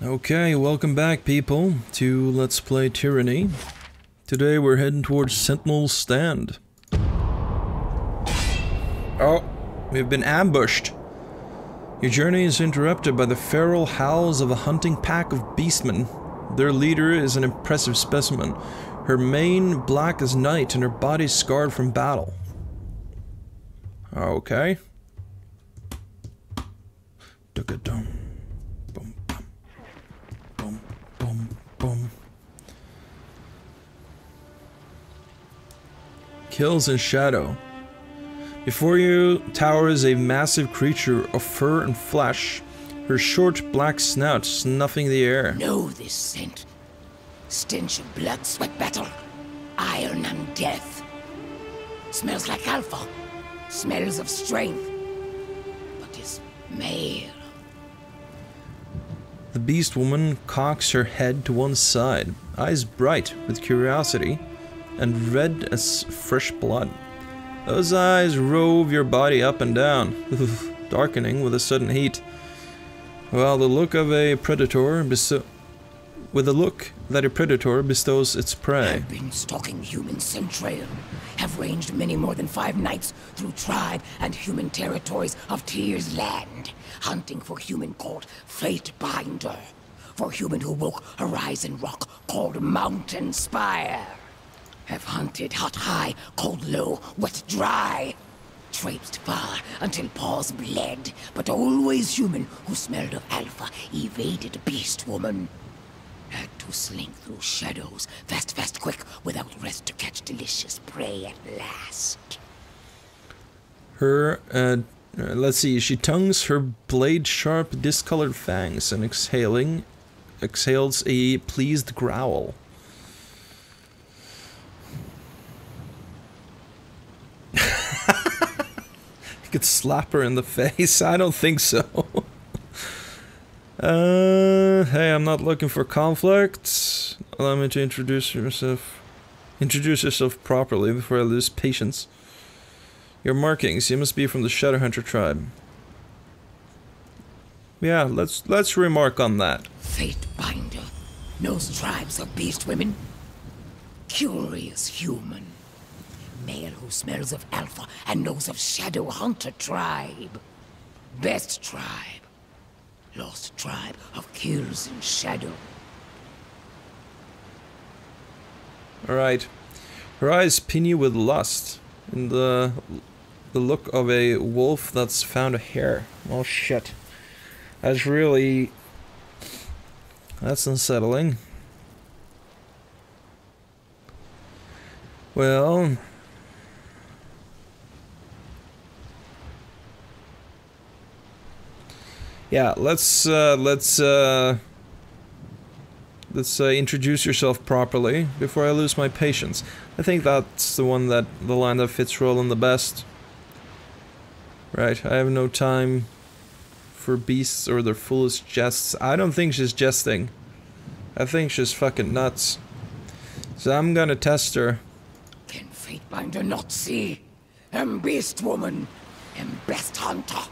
Okay, welcome back people to Let's Play Tyranny. Today we're heading towards Sentinel Stand. Oh, we've been ambushed. Your journey is interrupted by the feral howls of a hunting pack of beastmen. Their leader is an impressive specimen. Her mane black as night and her body scarred from battle. Okay. Dum. Boom, bum. Boom, boom, boom. Kills in shadow. Before you towers a massive creature of fur and flesh, her short black snout snuffing the air. Know this scent. Stench of blood, sweat, battle, iron and death. Smells like alpha. Smells of strength. But is male. The beast woman cocks her head to one side, eyes bright with curiosity, and red as fresh blood. Those eyes rove your body up and down, darkening with a sudden heat. While the look of a predator bestows its prey. Have been stalking human centrail. Have ranged many more than 5 nights through tribe and human territories of Tyr's land, hunting for human called Fate-Binder, for human who woke Horizon Rock called Mountain Spire. Have hunted hot high, cold low, wet dry. Traipsed far until paws bled, but always human who smelled of alpha evaded beast woman. Had to slink through shadows, fast, quick, without rest to catch delicious prey at last. Her, let's see, she tongues her blade-sharp, discolored fangs and exhales a pleased growl. You could slap her in the face? I don't think so. Hey, I'm not looking for conflict. Allow me to introduce yourself properly before I lose patience. Your markings, you must be from the Shadowhunter tribe. Yeah, let's remark on that. Fate-Binder knows tribes of beast women. Curious human. Male who smells of alpha and knows of Shadow Hunter tribe. Best tribe. Lost tribe of kills in shadow. Alright. Her eyes pin you with lust. In the look of a wolf that's found a hare. Oh shit. That's unsettling. Well, yeah, let's introduce yourself properly before I lose my patience. I think that's the line that fits Roland the best. Right, I have no time for beasts or their foolish jests. I don't think she's jesting. I think she's fucking nuts. So I'm gonna test her. Can Fate-Binder not see? Beast woman, best hunter.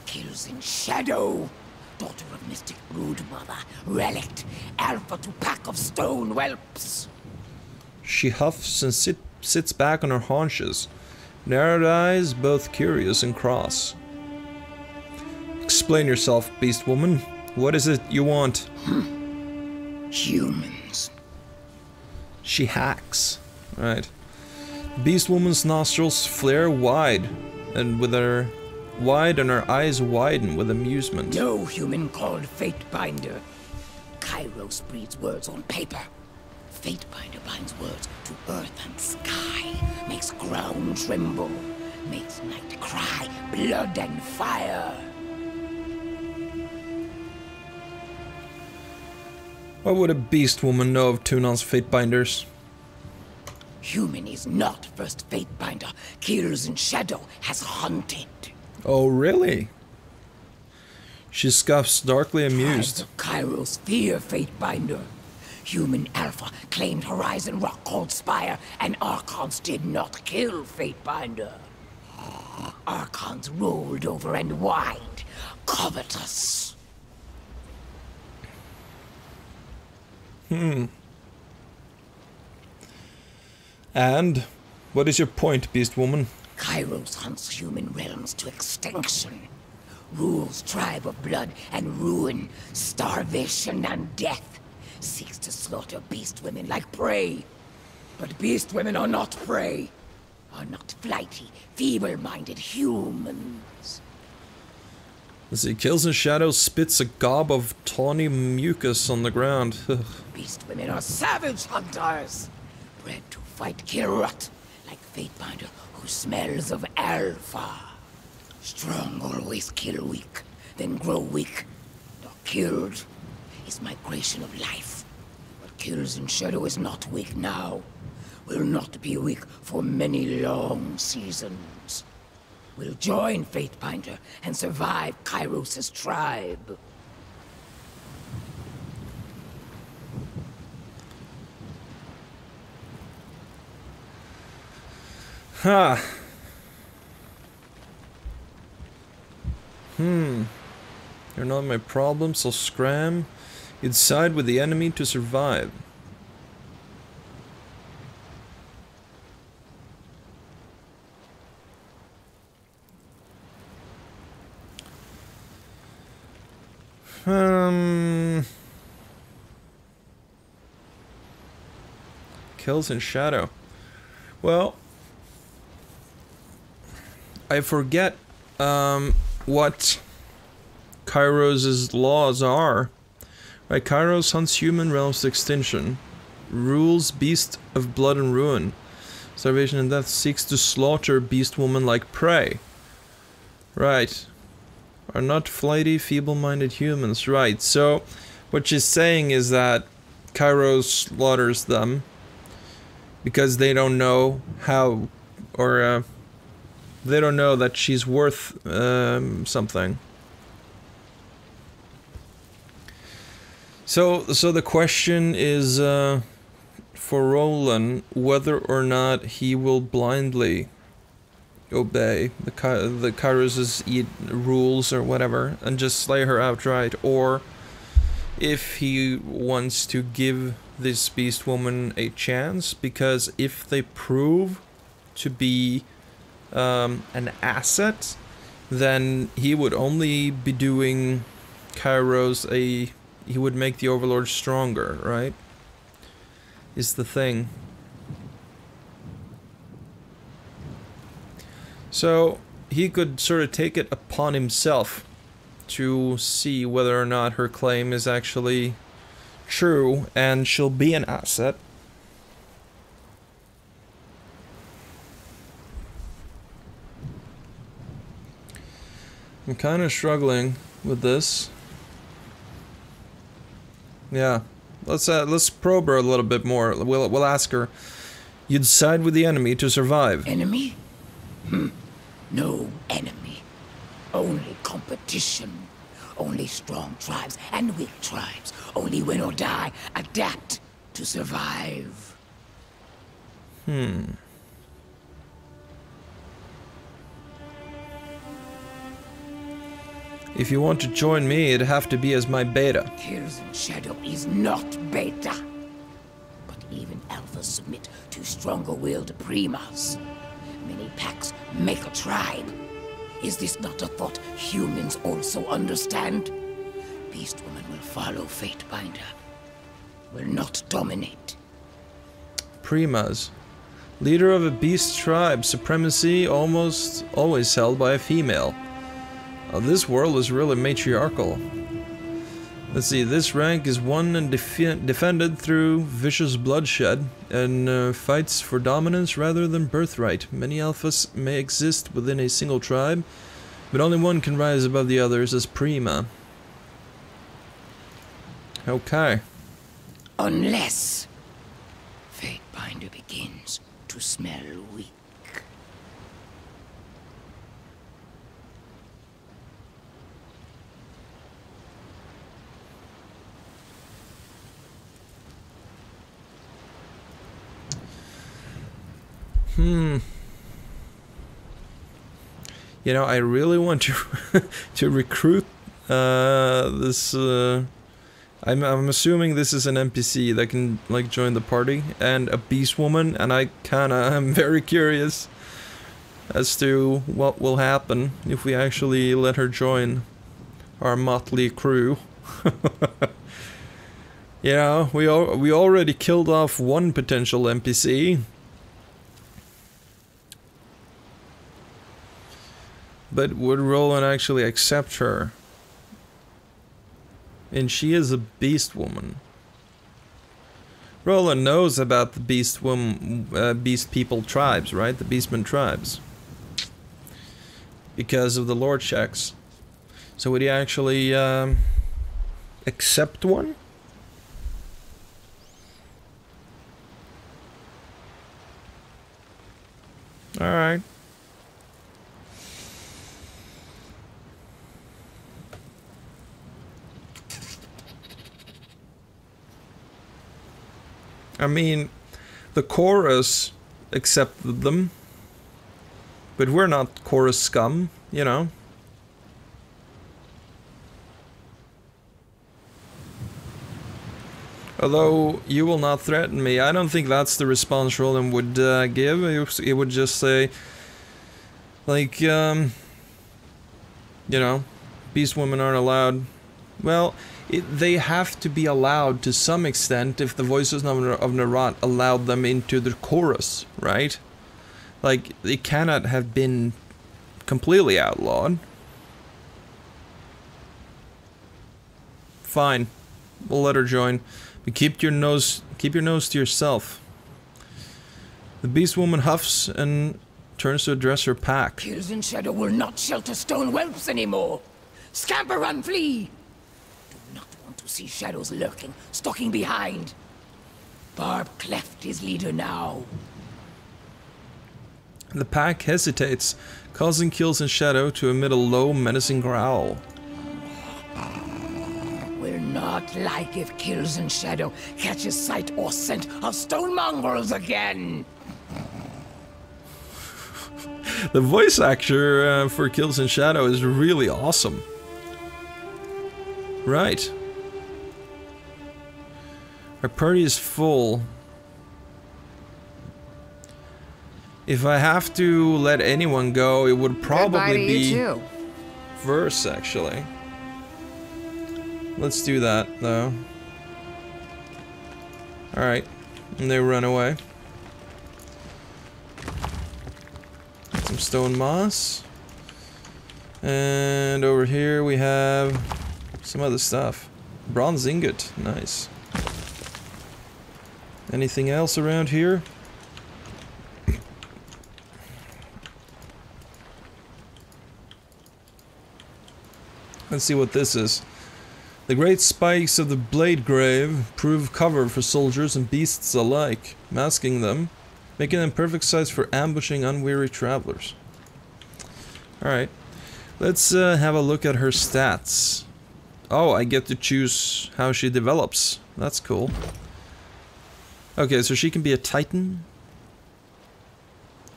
Kills in shadow. Daughter of mystic brood mother, relict, alpha to pack of stone whelps. She huffs and sits back on her haunches, narrowed eyes, both curious and cross. Explain yourself, beast woman. What is it you want? Humans. She hacks. Right. Beast woman's nostrils flare wide, and her eyes widen with amusement. No human called Fate-Binder. Kairos breeds words on paper. Fate-Binder binds words to earth and sky. Makes ground tremble. Makes night cry. Blood and fire. What would a beast woman know of Tunan's Fate-Binders? Human is not first Fate-Binder. Kills in shadow has hunted. Oh, really? She scoffs, darkly amused. Kairos fear Fate-Binder. Human alpha claimed Horizon Rock called Spire, and Archons did not kill Fate-Binder. Archons rolled over and whined, covetous. And what is your point, Beast Woman? Kairos hunts human realms to extinction. Rules tribe of blood and ruin, starvation and death. Seeks to slaughter beast women like prey. But beast women are not prey. Are not flighty, feeble-minded humans. As he kills in shadow, spits a gob of tawny mucus on the ground. Beast women are savage hunters. Bred to Fight-Kill-Rut, like Fatebinder who smells of alpha. Strong always kill weak, then grow weak. Or killed is migration of life. What kills in shadow is not weak now. Will not be weak for many long seasons. Will join Fatebinder and survive Kairos' tribe. Ha! You're not my problem, so scram. You'd side with the enemy to survive. Kills in shadow. Well, I forget what Kairos' laws are. Right, Kairos hunts human realms to extinction. Rules beast of blood and ruin. Starvation and death, seeks to slaughter beast woman like prey. Right. Are not flighty, feeble-minded humans. Right, so what she's saying is that Kairos slaughters them because they don't know how, or they don't know that she's worth something. So the question is for Roland whether or not he will blindly obey the Kairos' rules or whatever and just slay her outright, or if he wants to give this beast woman a chance, because if they prove to be an asset, then he would only be doing Kairos he would make the Overlord stronger, right? Is the thing. So he could sort of take it upon himself to see whether or not her claim is actually true and she'll be an asset. I'm kind of struggling with this. Yeah, let's probe her a little bit more. We'll ask her. You'd side with the enemy to survive. Enemy? No enemy. Only competition. Only strong tribes and weak tribes. Only win or die. Adapt to survive. If you want to join me, it'd have to be as my beta. Kills in Shadow is not beta. But even alphas submit to stronger-willed Primas. Many packs make a tribe. Is this not a thought humans also understand? Beast Woman will follow Fatebinder. Will not dominate. Primas. Leader of a beast tribe. Supremacy almost always held by a female. This world is really matriarchal. Let's see, this rank is won and defended through vicious bloodshed and fights for dominance rather than birthright. Many alphas may exist within a single tribe, but only one can rise above the others as Prima. Okay. Unless Fatebinder begins to smell weak. You know, I really want to to recruit this I'm assuming this is an NPC that can, like, join the party, and a beast woman, and I kinda am very curious as to what will happen if we actually let her join our motley crew. You know, we already killed off one potential NPC. But would Roland actually accept her? And she is a beast woman. Roland knows about the beast people tribes, right? The beastmen tribes. Because of the lore checks. So would he actually accept one? Alright. I mean, the chorus accepted them, but we're not chorus scum, you know. Although you will not threaten me, I don't think that's the response Roland would give. He would just say, like, you know, beast women aren't allowed. Well, they have to be allowed to some extent if the voices of Narot allowed them into the chorus, right? Like, they cannot have been completely outlawed. Fine, we'll let her join, but keep your nose to yourself. The beast woman huffs and turns to address her pack. Kills in Shadow will not shelter stone whelps anymore. Scamper, run, flee! To see shadows lurking, stalking behind. Barb cleft his leader now. The pack hesitates, causing Kills in Shadow to emit a low, menacing growl. Will not like if Kills in Shadow catches sight or scent of stone mongrels again. The voice actor for Kills in Shadow is really awesome. Right. Our party is full. If I have to let anyone go, it would probably be Verse, actually. Let's do that, though. Alright. And they run away. Some stone moss. And over here we have some other stuff. Bronze ingot. Nice. Anything else around here? Let's see what this is. The great spikes of the Blade Grave prove cover for soldiers and beasts alike, masking them, making them perfect size for ambushing unweary travelers. Alright, let's have a look at her stats. Oh, I get to choose how she develops. That's cool. Okay, so she can be a Titan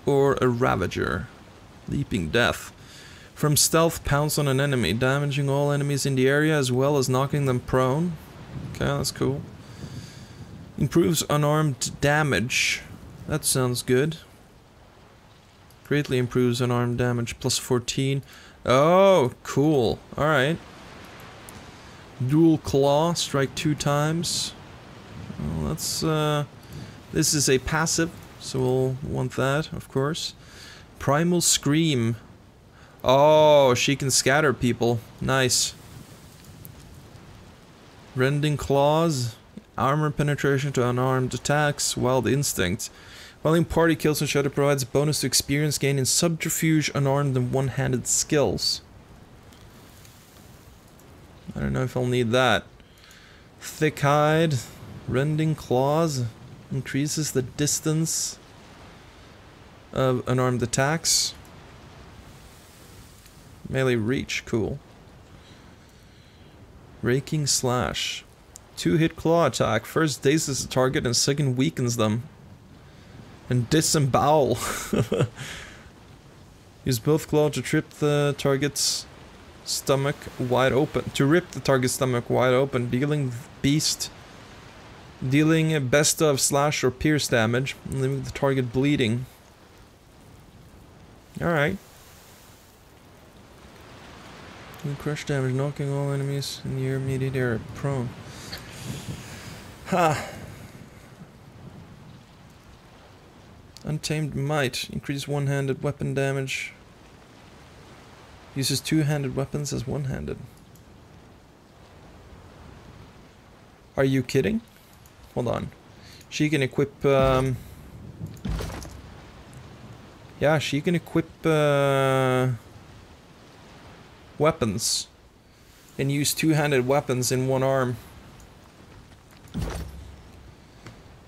or a Ravager. Leaping Death. From stealth, pounce on an enemy, damaging all enemies in the area as well as knocking them prone. Okay, that's cool. Improves unarmed damage. That sounds good. Greatly improves unarmed damage, plus 14. Oh, cool. Alright. Dual Claw, strike 2 times. Well, that's, this is a passive, so we'll want that, of course. Primal Scream. Oh, she can scatter people. Nice. Rending Claws. Armor penetration to unarmed attacks. Wild Instinct. While in party, Kills in Shadow provides a bonus to experience gain in subterfuge, unarmed, and one-handed skills. I don't know if I'll need that. Thick Hide. Rending Claws increases the distance of unarmed attacks. Melee Reach, cool. Raking Slash. 2-hit claw attack. First dazes the target and second weakens them. And Disembowel. Use both claw to trip the target's stomach wide open. To rip the target's stomach wide open, dealing a best of slash or pierce damage, leaving the target bleeding. Alright. Crush damage, knocking all enemies in your immediate area prone. Ha! Untamed Might. Increase one-handed weapon damage. Uses two-handed weapons as one-handed. Are you kidding? Hold on. She can equip... yeah, she can equip... weapons. And use two-handed weapons in one arm.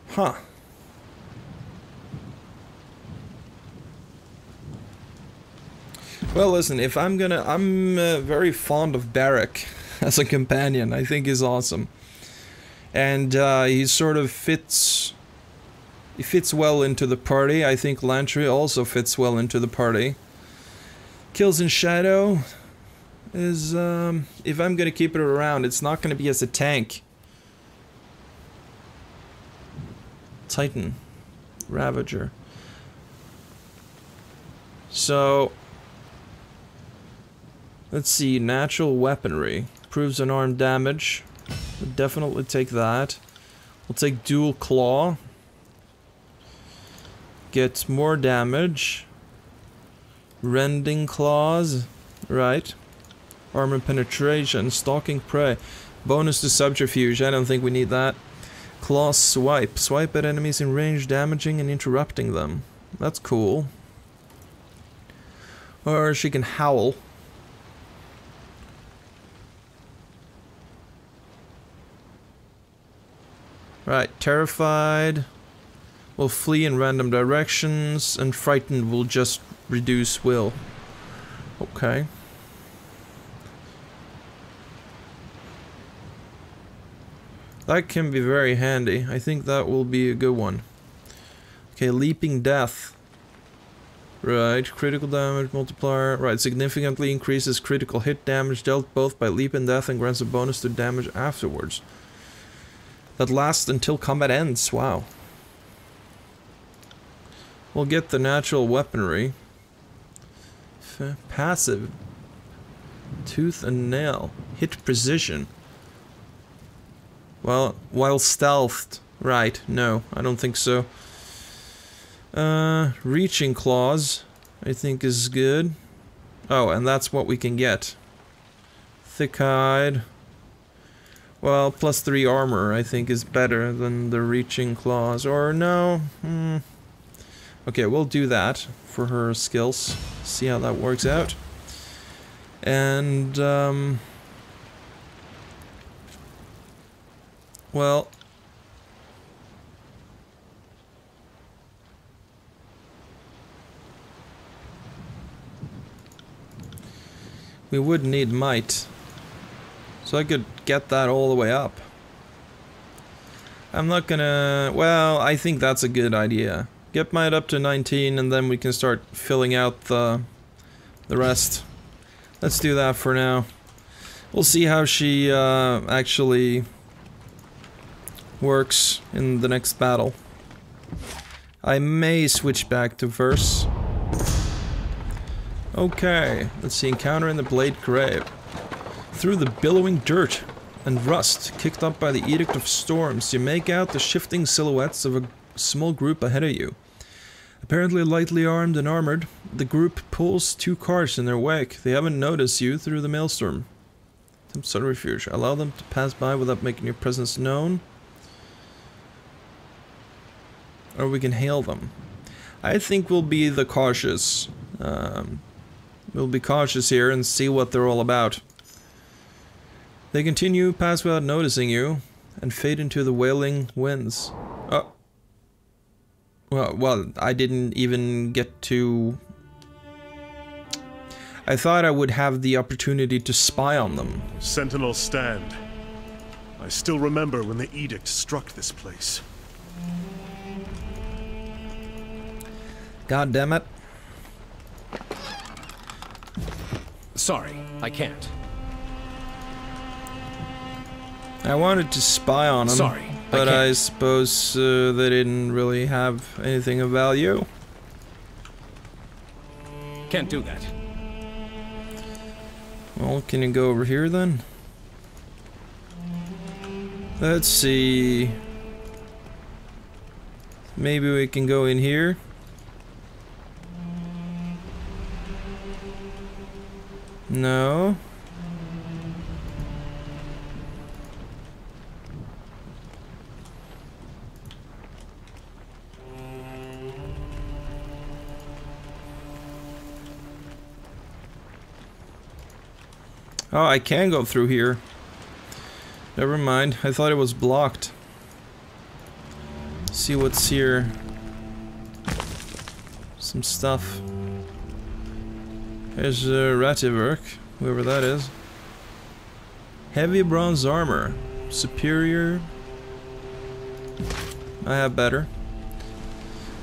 Huh. Well, listen, if I'm very fond of Barrack as a companion. I think he's awesome. And he sort of fits... He fits well into the party. I think Lantry also fits well into the party. Kills in Shadow is... if I'm gonna keep it around, it's not gonna be as a tank. Titan. Ravager. So... let's see, natural weaponry. Proves unarmed damage. We'll definitely take that. We'll take dual claw. Get more damage. Rending claws. Right. Armor penetration. Stalking prey. Bonus to subterfuge. I don't think we need that. Claw swipe. Swipe at enemies in range, damaging and interrupting them. That's cool. Or she can howl. Right, terrified will flee in random directions, and frightened will just reduce will. Okay. That can be very handy. I think that will be a good one. Okay, leaping death. Right, critical damage multiplier. Right, significantly increases critical hit damage dealt both by leap and death and grants a bonus to damage afterwards. That lasts until combat ends. Wow. We'll get the natural weaponry. Passive. Tooth and nail. Hit precision. Well, while stealthed. Right, no, I don't think so. Reaching claws, I think is good. Oh, and that's what we can get. Thick hide. Well, +3 armor, I think, is better than the reaching claws. Or no. Okay, we'll do that for her skills. See how that works out. And, well... we would need might. So I could get that all the way up. I'm not gonna... well, I think that's a good idea. Get might up to 19 and then we can start filling out the rest. Let's do that for now. We'll see how she actually works in the next battle. I may switch back to verse. Okay, let's see. Encounter in the Blade Grave. Through the billowing dirt and rust kicked up by the Edict of Storms, you make out the shifting silhouettes of a small group ahead of you. Apparently lightly armed and armored, the group pulls 2 carts in their wake. They haven't noticed you through the maelstrom. Some subterfuge. Allow them to pass by without making your presence known. Or we can hail them. I think we'll be the cautious. We'll be cautious here and see what they're all about. They continue, pass without noticing you, and fade into the wailing winds. Oh. Well, I didn't even get to... I thought I would have the opportunity to spy on them. Sentinel Stand. I still remember when the edict struck this place. God damn it. Sorry, I can't. I wanted to spy on them. Sorry, but I suppose they didn't really have anything of value. Can't do that. Well, can you go over here then? Let's see. Maybe we can go in here. No. Oh, I can go through here. Never mind, I thought it was blocked. See what's here. Some stuff. There's Rativerk, whoever that is. Heavy bronze armor. Superior. I have better.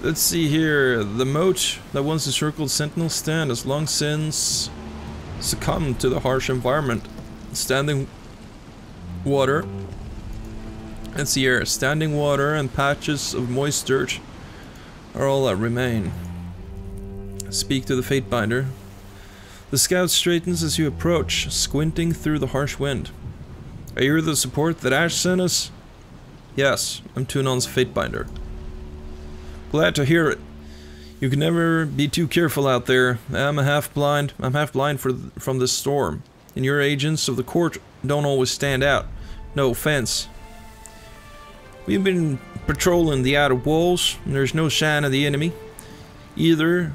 Let's see here. The moat that once encircled Sentinel Stand has long since succumbed to the harsh environment. Standing water. Let's see here. Standing water and patches of moist dirt are all that remain. Speak to the Fatebinder. The scout straightens as you approach, squinting through the harsh wind. Are you the support that Ash sent us? Yes, I'm Tunon's Fatebinder. Glad to hear it. You can never be too careful out there. I'm half blind from this storm. And your agents of the court don't always stand out. No offense. We've been patrolling the outer walls, and there's no sign of the enemy. Either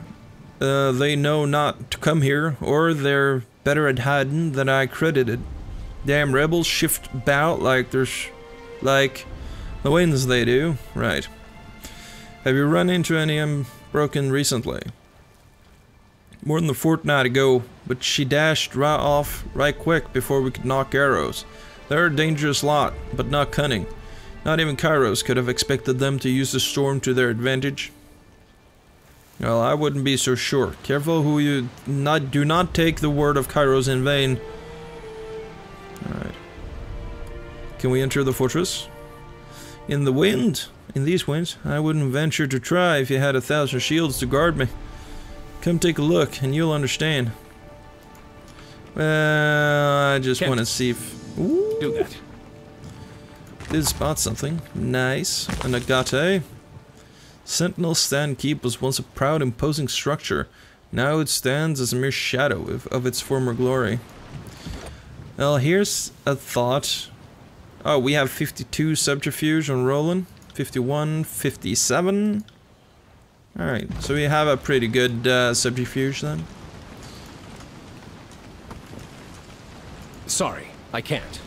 they know not to come here, or they're better at hiding than I credited. Damn rebels shift about like the winds they do. Right. Have you run into any Unbroken recently? More than a fortnight ago, but she dashed off right quick before we could knock arrows. They're a dangerous lot, but not cunning. Not even Kairos could have expected them to use the storm to their advantage. Well, I wouldn't be so sure. Careful who you do not take the word of Kairos in vain. Alright. Can we enter the fortress? In the wind? In these winds? I wouldn't venture to try if you had 1,000 shields to guard me. Come take a look and you'll understand. Well, I just want to see if... Ooh. Do that. Did spot something. Nice. An agate. Sentinel Stand Keep was once a proud, imposing structure. Now it stands as a mere shadow of its former glory. Well, here's a thought. Oh, we have 52 subterfuge on Roland. 51, 57. Alright, so we have a pretty good subterfuge then. Sorry, I can't.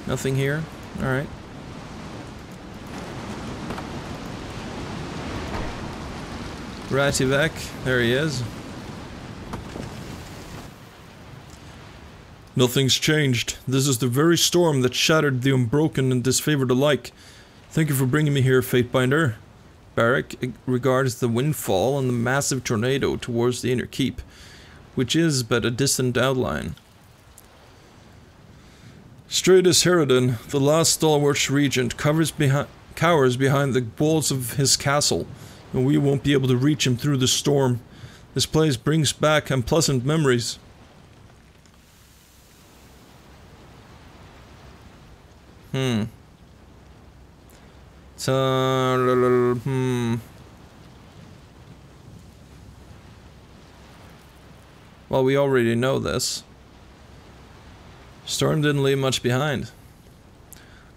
Nothing here? Alright. Rativek, there he is. Nothing's changed. This is the very storm that shattered the Unbroken and disfavored alike. Thank you for bringing me here, Fatebinder. Barak regards the windfall and the massive tornado towards the inner keep, which is but a distant outline. Straight as Herodin, the last stalwart regent cowers behind the walls of his castle, and we won't be able to reach him through the storm. This place brings back unpleasant memories. Well, we already know this. Storm didn't leave much behind.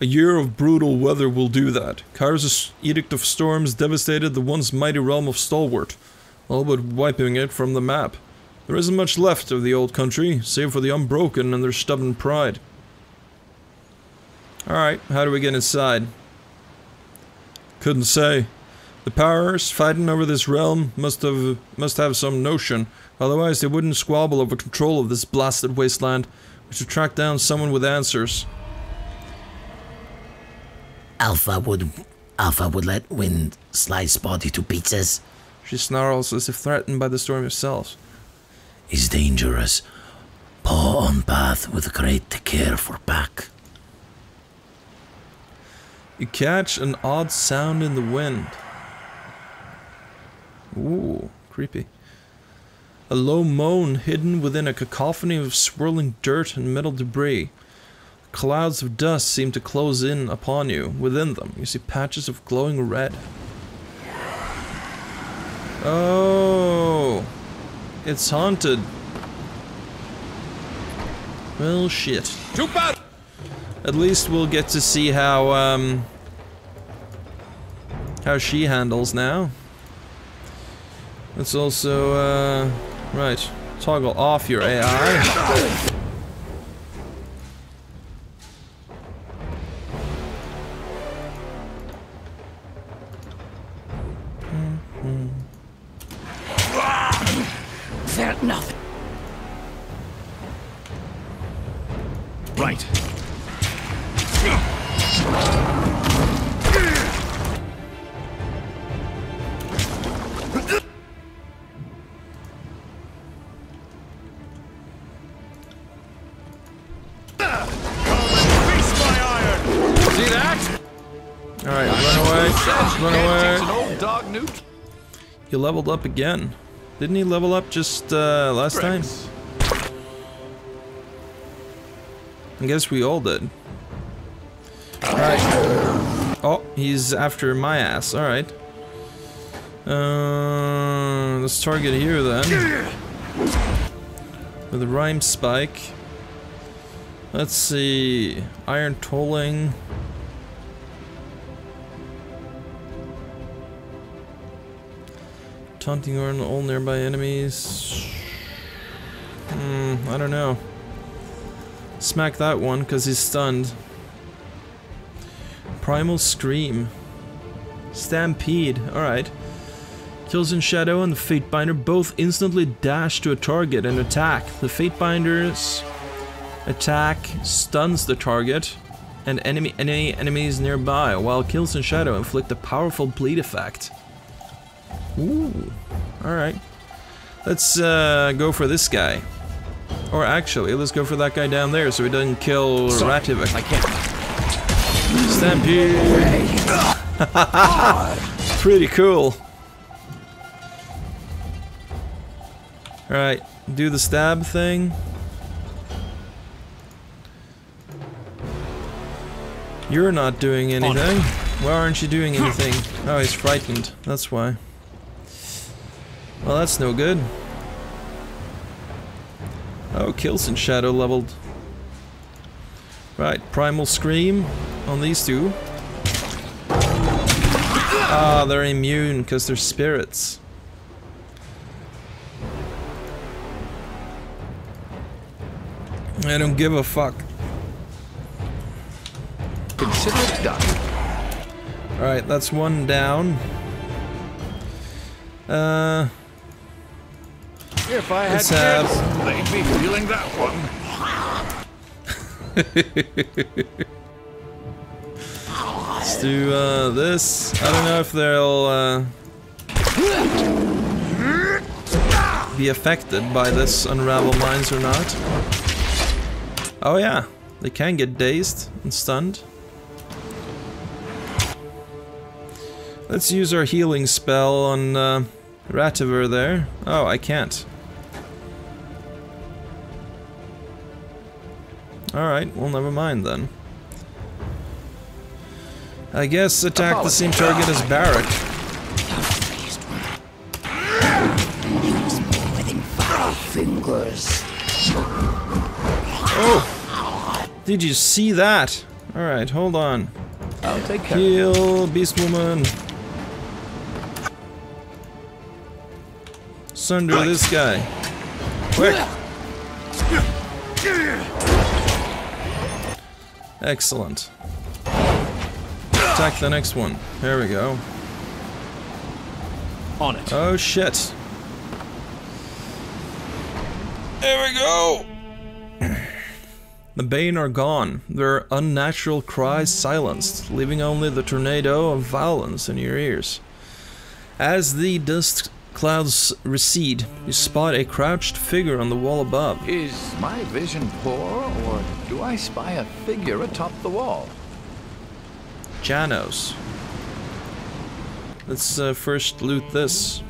A year of brutal weather will do that. Kairos' Edict of Storms devastated the once mighty realm of Stalwart, all but wiping it from the map. There isn't much left of the old country, save for the Unbroken and their stubborn pride. Alright, how do we get inside? Couldn't say. The powers fighting over this realm must have some notion, otherwise they wouldn't squabble over control of this blasted wasteland. We should track down someone with answers. Alpha would let Wind slice body to pieces. She snarls as if threatened by the storm itself. It's dangerous. Paw on path with great care for pack. You catch an odd sound in the wind. Ooh, creepy. A low moan hidden within a cacophony of swirling dirt and metal debris. Clouds of dust seem to close in upon you. Within them, you see patches of glowing red. Oh, it's haunted. Well, shit. Too bad. At least we'll get to see how she handles now. Let's also, right, toggle off your AI. Felt nothing. Right. See that? Alright, run away. Run away. An old dog newt. He leveled up again. Didn't he level up just last time? I guess we all did. Alright. Oh, he's after my ass. Alright. Let's target here then. With a rhyme spike. Let's see. Iron tolling. Taunting on all nearby enemies. I don't know. Smack that one because he's stunned. Primal Scream. Stampede. Alright. Kills in Shadow and the Fatebinder both instantly dash to a target and attack. The Fatebinder's attack stuns the target and any enemies nearby, while Kills in Shadow inflict a powerful bleed effect. Ooh. Alright. Let's go for this guy. Or actually, let's go for that guy down there so he doesn't kill Rativik. I can't. Stampede! Pretty cool. Alright, do the stab thing. You're not doing anything. Why aren't you doing anything? Oh, he's frightened. That's why. Well, that's no good. Oh, Kills in Shadow leveled. Right, Primal Scream on these two. Ah, they're immune because they're spirits. I don't give a fuck. Consider it done. Alright, that's one down. If I had Let's have... kids, they'd be feeling that one. Let's do this. I don't know if they'll be affected by this Unravel Minds or not. Oh yeah, they can get dazed and stunned. Let's use our healing spell on Rativik there. Oh, I can't. Alright, well never mind then. I guess attack the same target as Barrack. Use more than 5 fingers. Oh! Did you see that? Alright, hold on. I'll take care. Heal, Beast Woman. Sunder this guy. Quick! Excellent. Attack the next one. There we go. On it. Oh shit. There we go! The Bane are gone, their unnatural cries silenced, leaving only the tornado of violence in your ears. As the dust Clouds recede. You spot a crouched figure on the wall above. Is my vision poor, or do I spy a figure atop the wall? Janos. Let's first loot this.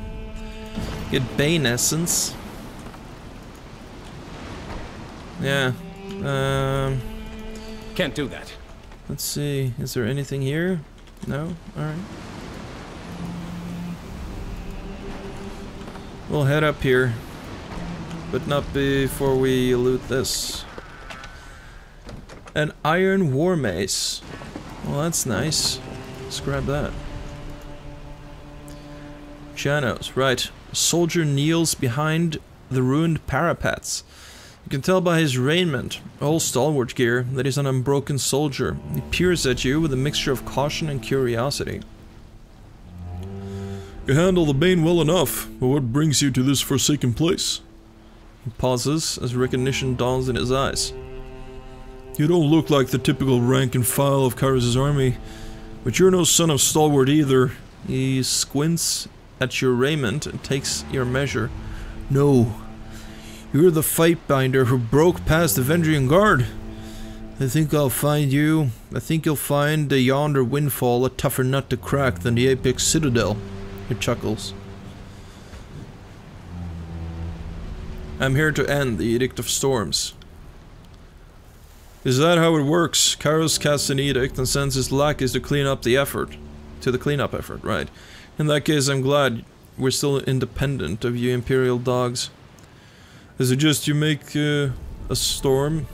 Get Bane Essence. Yeah. Can't do that. Let's see. Is there anything here? No? Alright. We'll head up here. But not before we loot this. An iron war mace. Well, that's nice. Let's grab that. Janos, right. A soldier kneels behind the ruined parapets. You can tell by his raiment, all stalwart gear, that he's an unbroken soldier. He peers at you with a mixture of caution and curiosity. You handle the Bane well enough, but what brings you to this forsaken place? He pauses as recognition dawns in his eyes. You don't look like the typical rank and file of Kyrus' army, but you're no son of stalwart either. He squints at your raiment and takes your measure. No. You're the Fightbinder who broke past the Vendrian Guard. I think I'll find you. I think you'll find the yonder windfall a tougher nut to crack than the Apex Citadel. He chuckles. I'm here to end the Edict of Storms. Is that how it works? Kyrus casts an edict and sends his lackeys to clean up the effort. To the cleanup effort, right. In that case, I'm glad we're still independent of you Imperial dogs. I suggest you make a storm.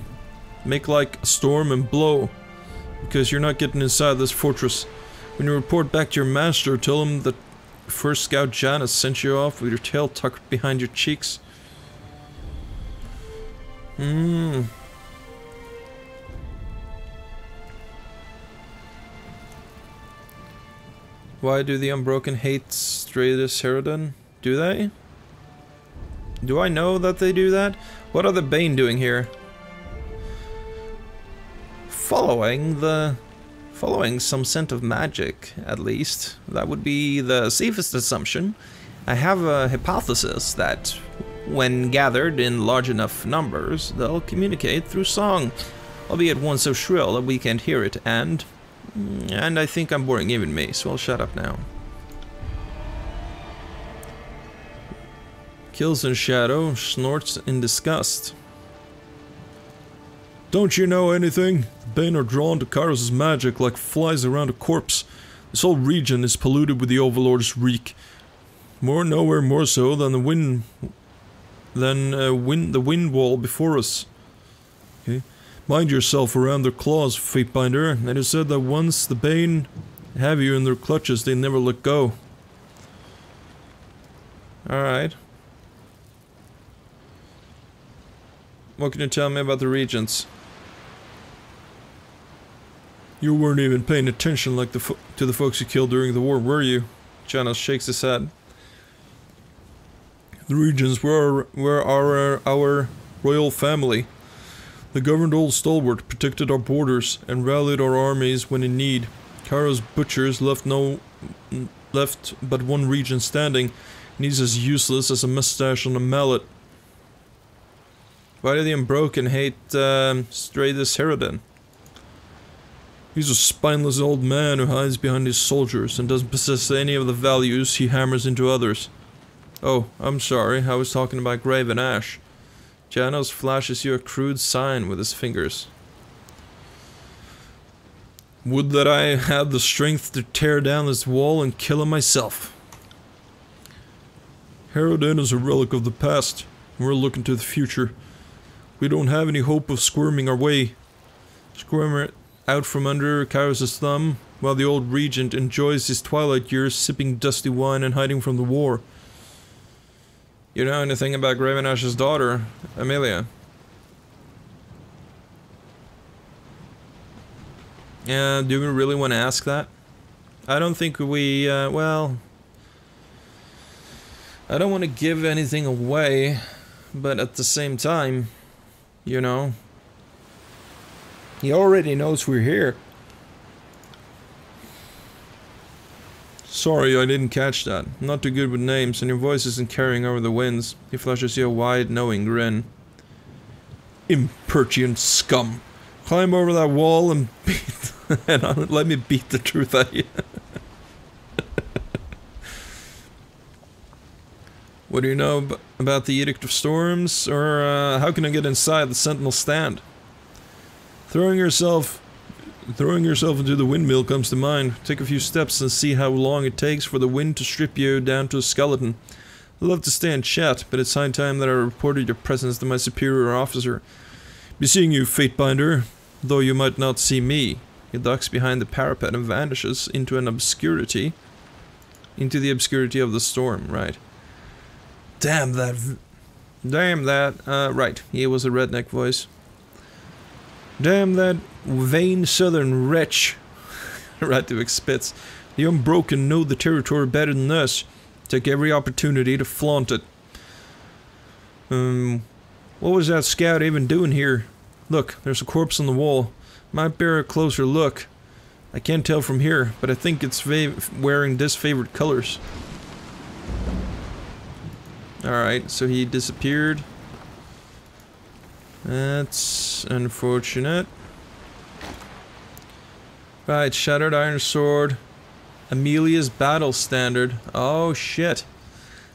Make like a storm and blow. Because you're not getting inside this fortress. When you report back to your master, tell him that First Scout Janus sent you off with your tail tucked behind your cheeks. Why do the Unbroken hate Stratus Herodon? Do they? Do I know that they do that? What are the Bane doing here? Following some scent of magic, at least. That would be the safest assumption. I have a hypothesis that when gathered in large enough numbers, they'll communicate through song, albeit one so shrill that we can't hear it, and I think I'm boring even me, so I'll shut up now. Kills in shadow, snorts in disgust. Don't you know anything? The Bane are drawn to Kyrus' magic like flies around a corpse. This whole region is polluted with the Overlord's reek. Nowhere more so than the wind wall before us. Okay? Mind yourself around their claws, Fatebinder. It is said that once the Bane have you in their clutches, they never let go. Alright. What can you tell me about the Regents? You weren't even paying attention like to the folks you killed during the war, were you? Janos shakes his head. The Regents were our royal family. They governed Old Stalwart, protected our borders, and rallied our armies when in need. Kyrus' butchers left but one Regent standing, and he's as useless as a mustache on a mallet. Why do the Unbroken hate Stratus Herodon? He's a spineless old man who hides behind his soldiers and doesn't possess any of the values he hammers into others. Oh, I'm sorry, I was talking about Graven Ash. Janos flashes you a crude sign with his fingers. Would that I had the strength to tear down this wall and kill him myself. Herodon is a relic of the past, and we're looking to the future. We don't have any hope of squirming our way. Squirm out from under Kyrus' thumb, while the old regent enjoys his twilight years sipping dusty wine and hiding from the war. You know anything about Graven Ash's daughter, Amelia? Yeah, do we really want to ask that? I don't think we, well... I don't want to give anything away, but at the same time, you know... He already knows we're here. Sorry, I didn't catch that. I'm not too good with names, and your voice isn't carrying over the winds. He flashes you a wide, knowing grin. Impertinent scum. Climb over that wall and beat... and let me beat the truth out of you. What do you know about the Edict of Storms? Or, how can I get inside the Sentinel Stand? Throwing yourself into the windmill comes to mind. Take a few steps and see how long it takes for the wind to strip you down to a skeleton. I'd love to stay and chat, but it's high time that I reported your presence to my superior officer. Be seeing you, Fatebinder, though you might not see me. He ducks behind the parapet and vanishes into the obscurity of the storm, right. Damn that, right, he was a redneck voice. Damn that vain southern wretch. Radivik spits. The Unbroken know the territory better than us. Take every opportunity to flaunt it. What was that scout even doing here? Look, there's a corpse on the wall. Might bear a closer look. I can't tell from here, but I think it's wearing disfavored colors. Alright, so he disappeared. That's unfortunate. Right, Shattered Iron Sword. Amelia's Battle Standard. Oh shit.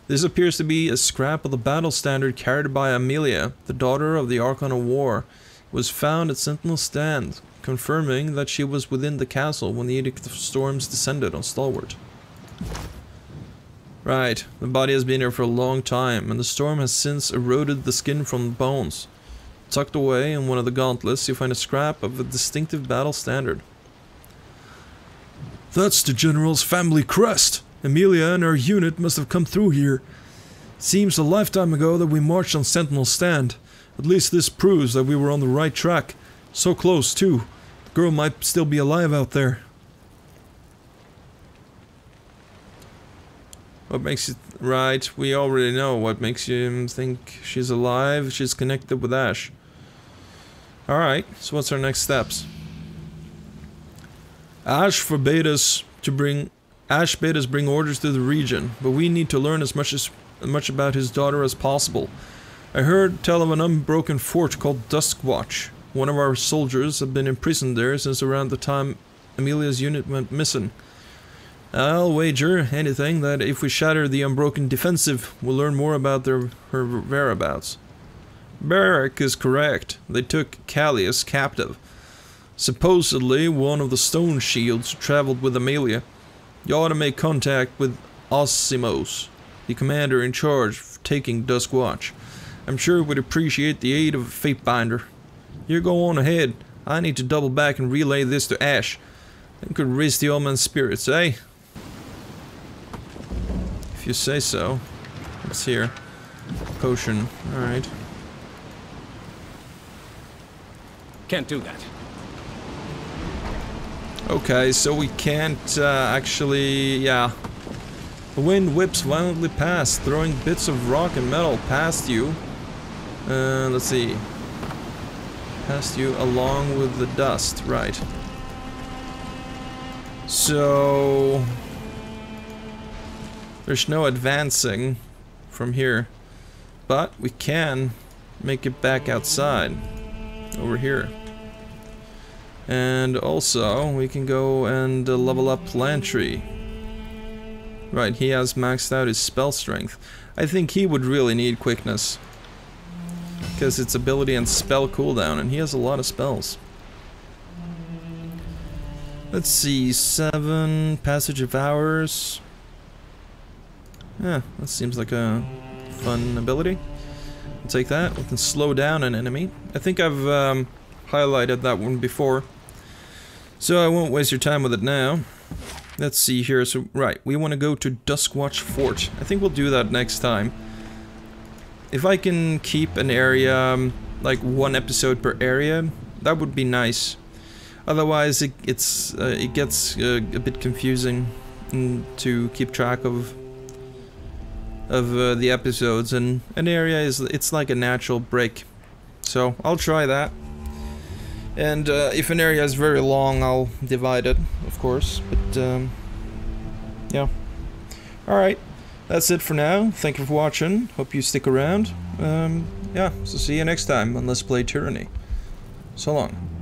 This appears to be a scrap of the battle standard carried by Amelia, the daughter of the Archon of War. It was found at Sentinel Stand, confirming that she was within the castle when the Edict of Storms descended on Stalwart. Right, the body has been here for a long time, and the storm has since eroded the skin from the bones. Tucked away in one of the gauntlets, you find a scrap of a distinctive battle standard. That's the General's family crest! Amelia and her unit must have come through here. Seems a lifetime ago that we marched on Sentinel Stand. At least this proves that we were on the right track. So close, too. The girl might still be alive out there. What makes it right? We already know what makes you think she's alive. She's connected with Ash. Alright, so what's our next steps? Ash bade us bring orders to the region, but we need to learn as much about his daughter as possible. I heard tell of an unbroken fort called Duskwatch. One of our soldiers had been imprisoned there since around the time Amelia's unit went missing. I'll wager anything that if we shatter the unbroken defensive, we'll learn more about her whereabouts. Barrack is correct. They took Callius captive. Supposedly, one of the stone shields traveled with Amelia. You ought to make contact with Osimos, the commander in charge of taking Duskwatch. I'm sure he would appreciate the aid of a Fatebinder. You go on ahead. I need to double back and relay this to Ash. That could raise the old man's spirits, eh? If you say so. What's here? Potion. Alright. Can't do that. Okay, so we can't actually... yeah. The wind whips violently past, throwing bits of rock and metal past you. Let's see. Past you along with the dust, right. So... there's no advancing from here. But we can make it back outside. Over here. And also, we can go and level up Lantry. Right, he has maxed out his spell strength. I think he would really need quickness. Because it's ability and spell cooldown, and he has a lot of spells. Let's see, 7, Passage of Hours. Yeah, that seems like a fun ability. I'll take that. We can slow down an enemy. I think I've highlighted that one before. So I won't waste your time with it now. Let's see here. So, right, we want to go to Duskwatch Fort. I think we'll do that next time. If I can keep an area, like 1 episode per area, that would be nice. Otherwise, it gets a bit confusing to keep track of the episodes, and an area it's like a natural break. So I'll try that. And if an area is very long, I'll divide it, of course. But yeah. Alright, that's it for now. Thank you for watching. Hope you stick around. Yeah, so see you next time on Let's Play Tyranny. So long.